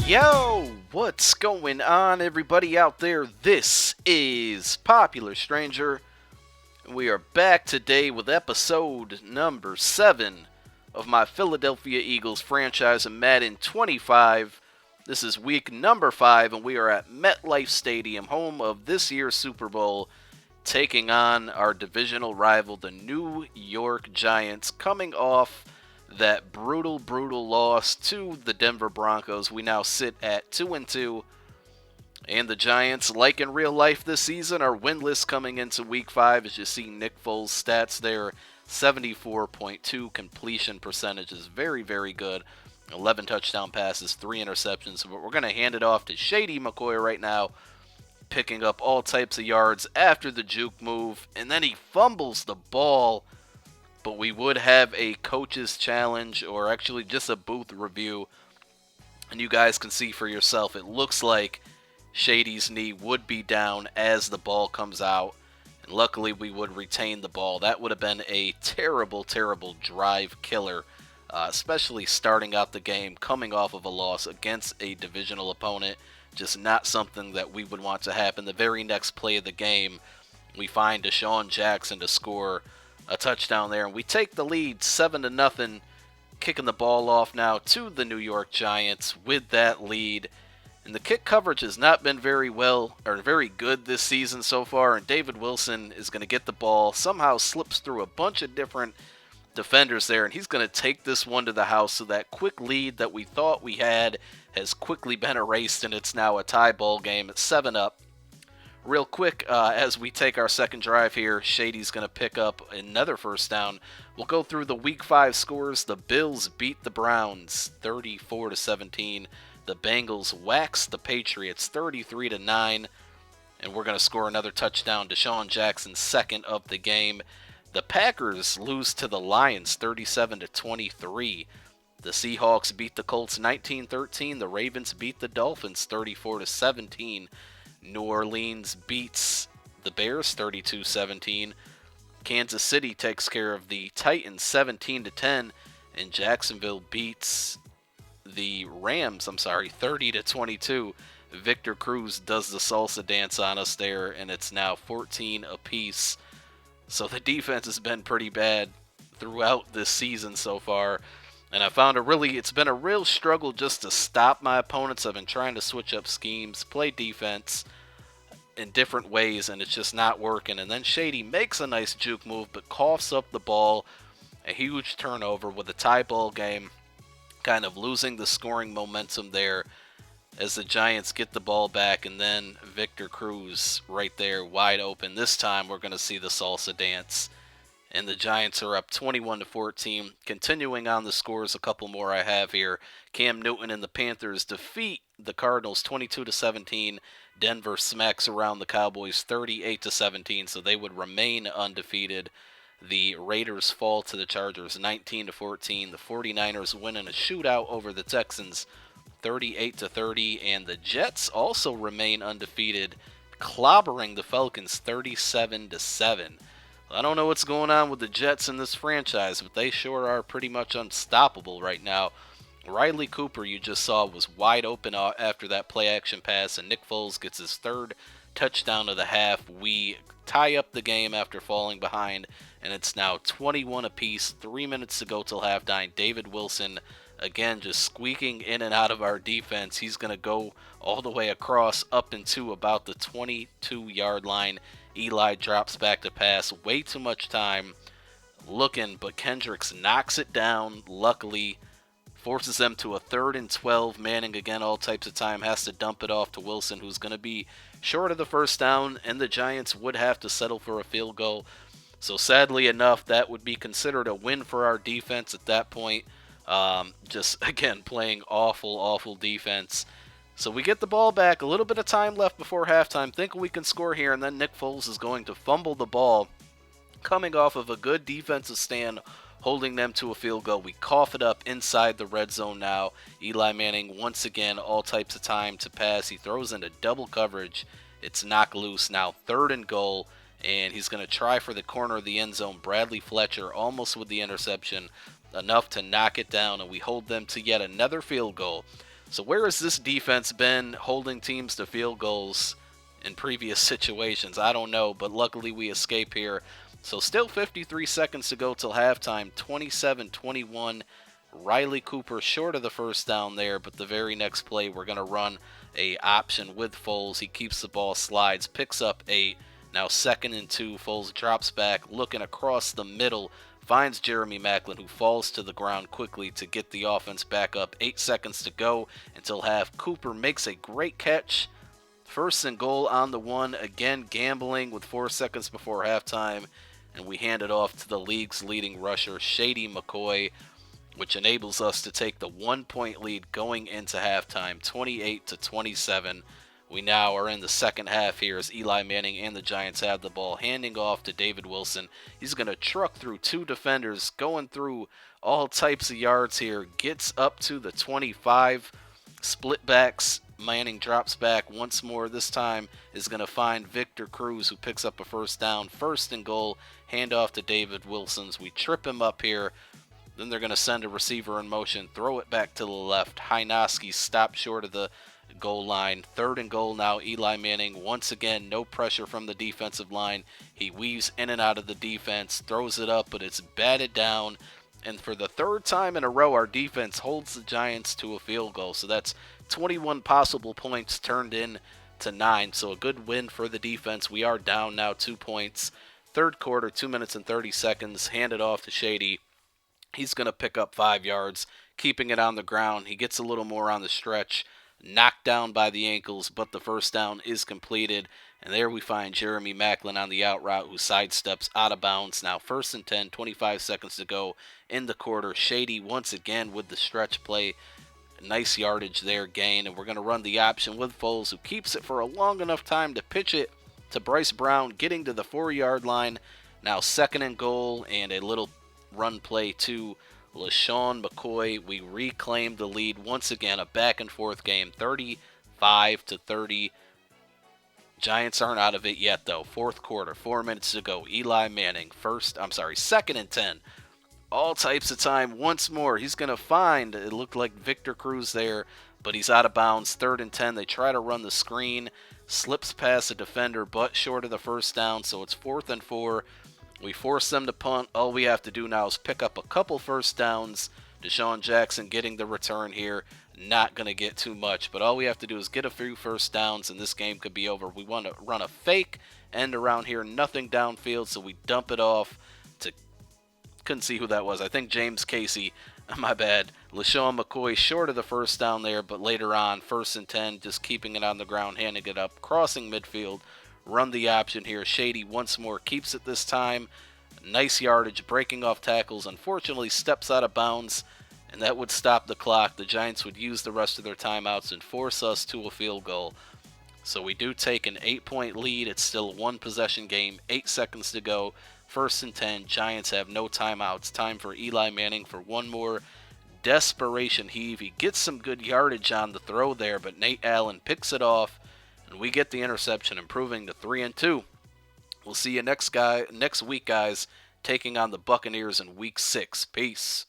Yo, what's going on, everybody out there? This is Popular Stranger. We are back today with episode number 7 of my Philadelphia Eagles franchise in Madden 25. This is week number 5, and we are at MetLife Stadium, home of this year's Super Bowl, taking on our divisional rival, the New York Giants, coming off that brutal loss to the Denver Broncos. We now sit at 2-2, and the Giants, like in real life this season, are winless coming into Week 5. As you see Nick Foles' stats there, 74.2 completion percentage is very good. 11 touchdown passes, 3 interceptions. But we're going to hand it off to Shady McCoy right now, picking up all types of yards after the juke move, and then he fumbles the ball. But we would have a coach's challenge, or actually just a booth review, and you guys can see for yourself. It looks like Shady's knee would be down as the ball comes out, and luckily we would retain the ball. That would have been a terrible drive killer, especially starting out the game, coming off of a loss against a divisional opponent. Just not something that we would want to happen. The very next play of the game, we find Deshaun Jackson to score a touchdown there, and we take the lead 7-0, kicking the ball off now to the New York Giants with that lead. And the kick coverage has not been very good this season so far, and David Wilson is going to get the ball, somehow slips through a bunch of different defenders there, and he's going to take this one to the house. So that quick lead that we thought we had has quickly been erased, and it's now a tie ball game at 7-up. Real quick, as we take our second drive here, Shady's going to pick up another first down. We'll go through the Week 5 scores. The Bills beat the Browns 34-17. The Bengals waxed the Patriots 33-9. And we're going to score another touchdown. Deshaun Jackson, second of the game. The Packers lose to the Lions 37-23. The Seahawks beat the Colts 19-13. The Ravens beat the Dolphins 34-17. New Orleans beats the Bears 32-17. Kansas City takes care of the Titans 17-10, and Jacksonville beats the Rams, 30-22. Victor Cruz does the salsa dance on us there, and it's now 14 apiece. So the defense has been pretty bad throughout this season so far. And I found it's been a real struggle just to stop my opponents. I've been trying to switch up schemes, play defense in different ways, and it's just not working. And then Shady makes a nice juke move, but coughs up the ball. A huge turnover with a tie ball game, kind of losing the scoring momentum there as the Giants get the ball back. And then Victor Cruz right there, wide open. This time we're going to see the salsa dance. And the Giants are up 21-14. Continuing on the scores, a couple more I have here. Cam Newton and the Panthers defeat the Cardinals 22-17. Denver smacks around the Cowboys 38-17, so they would remain undefeated. The Raiders fall to the Chargers 19-14. The 49ers win in a shootout over the Texans 38-30, and the Jets also remain undefeated, clobbering the Falcons 37-7. I don't know what's going on with the Jets in this franchise, but they sure are pretty much unstoppable right now. Riley Cooper, you just saw, was wide open after that play-action pass, and Nick Foles gets his third touchdown of the half. We tie up the game after falling behind, and it's now 21 apiece, 3 minutes to go till halftime. David Wilson, again, just squeaking in and out of our defense. He's going to go all the way across up into about the 22-yard line. Eli drops back to pass. Way too much time looking, but Kendricks knocks it down, luckily. Forces them to a 3rd and 12. Manning, again, all types of time, has to dump it off to Wilson, who's going to be short of the first down, and the Giants would have to settle for a field goal. So sadly enough, that would be considered a win for our defense at that point. Just, again, playing awful defense. So we get the ball back, a little bit of time left before halftime, think we can score here, and then Nick Foles is going to fumble the ball, coming off of a good defensive stand, holding them to a field goal. We cough it up inside the red zone now. Eli Manning, once again, all types of time to pass. He throws into double coverage. It's knocked loose now, 3rd and goal, and he's going to try for the corner of the end zone. Bradley Fletcher almost with the interception, enough to knock it down, and we hold them to yet another field goal. So where has this defense been holding teams to field goals in previous situations? I don't know, but luckily we escape here. So still 53 seconds to go till halftime, 27-21. Riley Cooper short of the first down there, but the very next play we're going to run a option with Foles. He keeps the ball, slides, picks up 8. Now 2nd and 2. Foles drops back, looking across the middle, finds Jeremy Maclin, who falls to the ground quickly to get the offense back up. 8 seconds to go until half. Cooper makes a great catch. 1st and goal on the 1. Again, gambling with 4 seconds before halftime. And we hand it off to the league's leading rusher, Shady McCoy, which enables us to take the 1-point lead going into halftime, 28-27. We now are in the second half here as Eli Manning and the Giants have the ball, handing off to David Wilson. He's going to truck through 2 defenders, going through all types of yards here, gets up to the 25, split backs. Manning drops back once more. This time is going to find Victor Cruz, who picks up a first down. 1st and goal, handoff to David Wilson's. We trip him up here. Then they're going to send a receiver in motion, throw it back to the left. Hynoski stopped short of the goal line. 3rd and goal now, Eli Manning. Once again, no pressure from the defensive line. He weaves in and out of the defense, throws it up, but it's batted down. And for the 3rd time in a row, our defense holds the Giants to a field goal. So that's 21 possible points turned in to 9. So a good win for the defense. We are down now 2 points. 3rd quarter, 2 minutes and 30 seconds. Handed off to Shady. He's going to pick up 5 yards, keeping it on the ground. He gets a little more on the stretch, knocked down by the ankles, but the first down is completed. And there we find Jeremy Maclin on the out route, who sidesteps out of bounds. Now 1st and 10, 25 seconds to go in the quarter. Shady once again with the stretch play. Nice yardage there, gain. And we're going to run the option with Foles, who keeps it for a long enough time to pitch it to Bryce Brown, getting to the 4-yard line. Now 2nd and goal, and a little run play to LaShawn McCoy. We reclaim the lead once again, a back and forth game, 35-30. Giants aren't out of it yet though. 4th quarter, 4 minutes to go. Eli Manning, 2nd and 10. All types of time once more. He's going to find, it looked like Victor Cruz there, but he's out of bounds. 3rd and 10. They try to run the screen, slips past a defender, but short of the first down, so it's 4th and 4. We force them to punt. All we have to do now is pick up a couple first downs. Deshaun Jackson getting the return here. Not going to get too much, but all we have to do is get a few first downs, and this game could be over. We want to run a fake end around here. Nothing downfield, so we dump it off to... Couldn't see who that was. I think James Casey. My bad. LaShawn McCoy short of the first down there, but later on, 1st and 10, just keeping it on the ground, handing it up, crossing midfield. Run the option here. Shady once more keeps it this time. Nice yardage, breaking off tackles. Unfortunately, steps out of bounds, and that would stop the clock. The Giants would use the rest of their timeouts and force us to a field goal. So we do take an 8-point lead. It's still a 1-possession game. 8 seconds to go. 1st and 10. Giants have no timeouts. Time for Eli Manning for one more desperation heave. He gets some good yardage on the throw there, but Nate Allen picks it off. And we get the interception, improving to 3-2. We'll see you next week, guys, taking on the Buccaneers in Week 6. Peace.